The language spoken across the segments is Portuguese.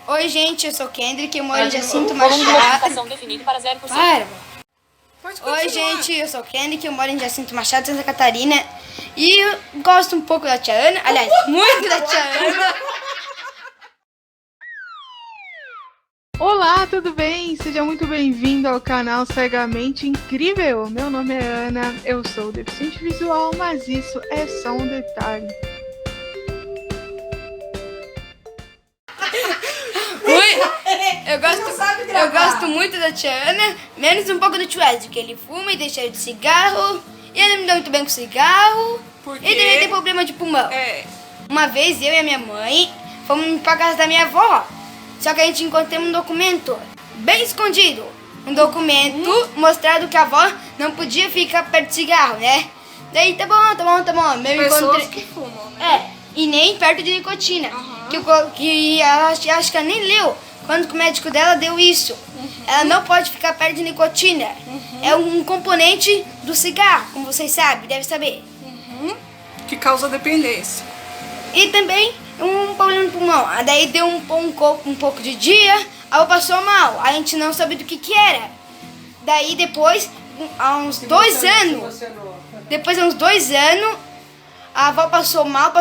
Oi, gente, eu sou o Kendrick, eu moro em Jacinto Machado. Definido para 0%. Oi, gente, eu sou o Kendrick, eu moro em Jacinto Machado, Santa Catarina. E eu gosto um pouco da tia Ana, aliás, muito da tia Ana. Olá, tudo bem? Seja muito bem-vindo ao canal Cegamente Incrível. Meu nome é Ana, eu sou deficiente visual, mas isso é só um detalhe. Eu gosto muito da tia Ana, menos um pouco do tio Wesley, que ele fuma e deixa de cigarro, e ele não me dá muito bem com cigarro, e também tem problema de pulmão. Uma vez eu e a minha mãe fomos pra casa da minha avó, só que a gente encontrou um documento bem escondido. Um documento mostrando que a avó não podia ficar perto de cigarro, né? Daí tá bom. Pessoas que fumam, né? E nem perto de nicotina. Que ela acho que ela nem leu quando o médico dela deu isso. Ela não pode ficar perto de nicotina. É um componente do cigarro, como vocês sabem, devem saber. Que causa dependência. E também um problema no pulmão. Daí deu um pouco de dia, ela passou mal. A gente não sabia do que era. Daí depois, há uns 2 anos, a avó passou mal,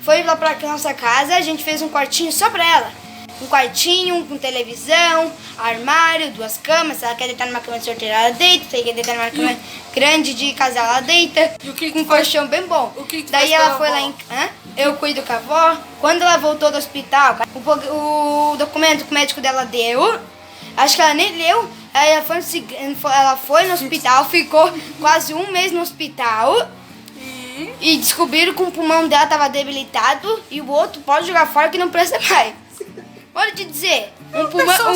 foi lá pra nossa casa, a gente fez um quartinho só pra ela. Um quartinho com televisão, armário, 2 camas. Se ela quer deitar numa cama de sorteira, ela deita. Se ela quer deitar numa cama grande de casal, ela deita. Com um colchão bem bom. Daí ela foi lá em... Eu cuido com a avó. Quando ela voltou do hospital, o documento que o médico dela deu, acho que ela nem leu. Ela foi no hospital, ficou quase 1 mês no hospital. E descobriram que o pulmão dela estava debilitado e o outro pode jogar fora que não presta mais. Pode te dizer, um pulmão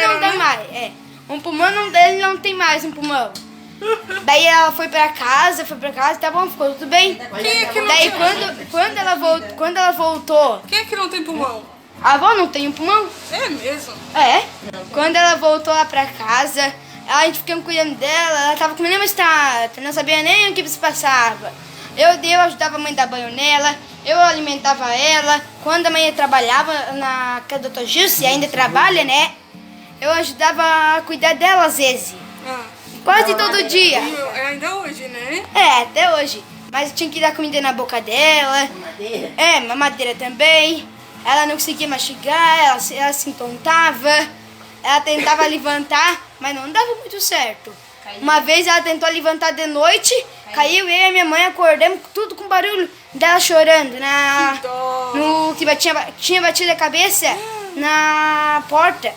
não dá mais. Um pulmão dele não tem mais um pulmão. Daí ela foi pra casa, tá bom, ficou tudo bem. Quem é que não Daí quando ela voltou... Quem é que não tem pulmão? A avó não tem um pulmão? É mesmo? Quando ela voltou lá pra casa, a gente ficou cuidando dela, ela tava comendo mais tarde, não sabia nem o que se passava. Eu ajudava a mãe a dar banho nela, eu alimentava ela. Quando a mãe trabalhava na casa do Dr. Gilce, ainda trabalha, né? Eu ajudava a cuidar dela às vezes. Quase todo dia. Ainda hoje, né? Até hoje. Mas eu tinha que dar comida na boca dela. Mamadeira? Mamadeira também. Ela não conseguia mastigar, ela se entontava. Ela tentava levantar, mas não dava muito certo. Uma vez ela tentou levantar de noite, caiu, eu e a minha mãe acordamos tudo com barulho dela chorando. Tinha batido a cabeça na porta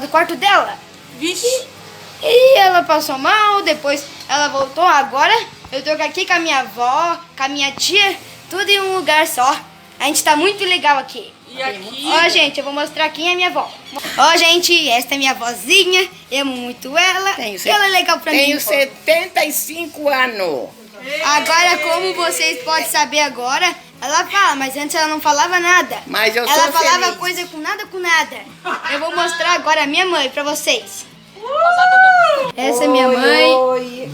do quarto dela. Vixe! E ela passou mal, depois ela voltou. Agora eu tô aqui com a minha avó, com a minha tia, tudo em um lugar só. A gente tá muito legal aqui. E aqui... Ó, gente, eu vou mostrar quem é minha avó. Ó, gente, esta é minha vozinha. Eu amo muito ela. Ela é legal pra mim. Tenho 75 anos. Agora, como vocês podem saber agora, ela fala, mas antes ela não falava nada. Mas eu sou ela falava feliz. coisa com nada. Eu vou mostrar agora a minha mãe pra vocês. Essa é minha mãe.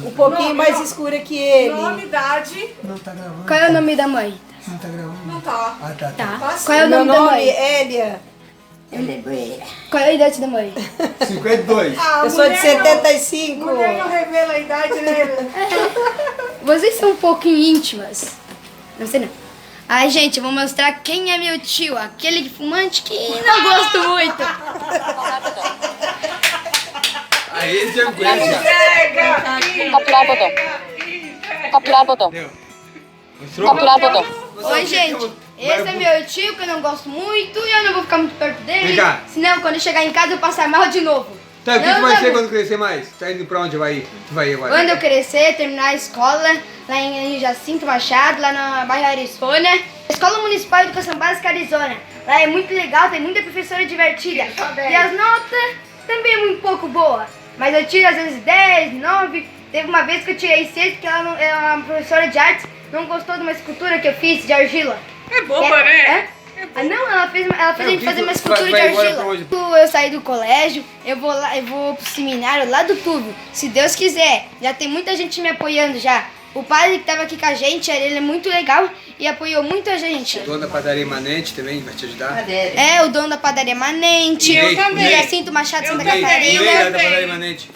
Um pouquinho mais escura que ele. Nome, idade... Não tá gravando. Qual é o nome da mãe? Não tá gravando. Não tá. Ah, tá. Tá. Qual é o Meu nome da nome mãe? é Hélia. Qual é a idade da mãe? 52. Eu sou de 75. Mulher não revela a idade, né? Vocês são um pouquinho íntimas. Não sei não. Ai, gente, eu vou mostrar quem é meu tio. Aquele fumante que não gosto muito. Aí você aguenta. Capturar botão. Oi, gente. Esse é meu tio que eu não gosto muito e eu não vou ficar muito perto dele. Vem cá. Senão, quando eu chegar em casa, eu passar mal de novo. Tá, o que Não, tu vai tá ser bom. quando crescer mais? Tá indo pra onde vai ir? Tu vai ir agora? Quando eu crescer, terminar a escola, lá em Jacinto Machado, lá na bairro Arizona. Escola Municipal de Educação Básica Arizona. Lá é muito legal, tem muita professora divertida. E as notas também muito pouco boas. Mas eu tiro às vezes 10, 9. Teve uma vez que eu tirei 6 porque ela é uma professora de artes, não gostou de uma escultura que eu fiz de argila. É boba, né? Não, ela fez a gente fazer uma escultura de vai embora argila. pra onde? Quando eu saí do colégio, eu vou pro seminário lá do Túbio, se Deus quiser. Já tem muita gente me apoiando já. O padre que tava aqui com a gente, ele é muito legal e apoiou muito a gente. O dono da padaria Imanente também vai te ajudar. É, o dono da padaria Emanente. Eu também. O Jacinto Machado Santa Ney, Catarina. Ney lá da padaria Imanente.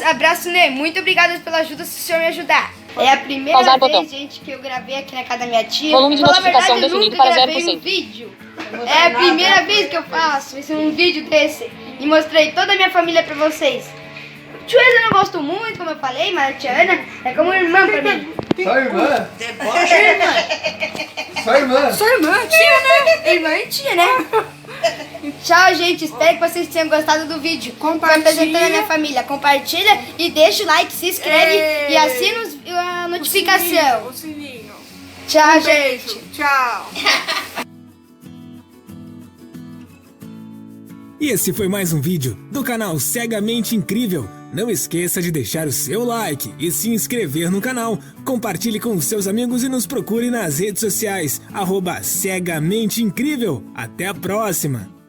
Abraço, Ney. Muito obrigada pela ajuda, se o senhor me ajudar. É a primeira Pausar o vez, botão. gente, que eu gravei aqui na casa da minha tia. Volume de Falar a notificação verdade, eu definido nunca para gravei 0%. um vídeo. É a primeira vez que eu faço um vídeo desse. E mostrei toda a minha família pra vocês. Tia Ana eu não gosto muito, como eu falei, mas a tia Ana é como irmã pra mim. Só irmã? Só irmã? Sua irmã, tia, né? Irmã e tia, né? Tchau, gente. Espero que vocês tenham gostado do vídeo. Compartilha. Apresentando a minha família. Compartilha e deixa o like, se inscreve e assina a notificação. O sininho. Tchau, Um gente. beijo. Tchau. E esse foi mais um vídeo do canal Cegamente Incrível. Não esqueça de deixar o seu like e se inscrever no canal. Compartilhe com os seus amigos e nos procure nas redes sociais. @Cegamente Incrível. Até a próxima!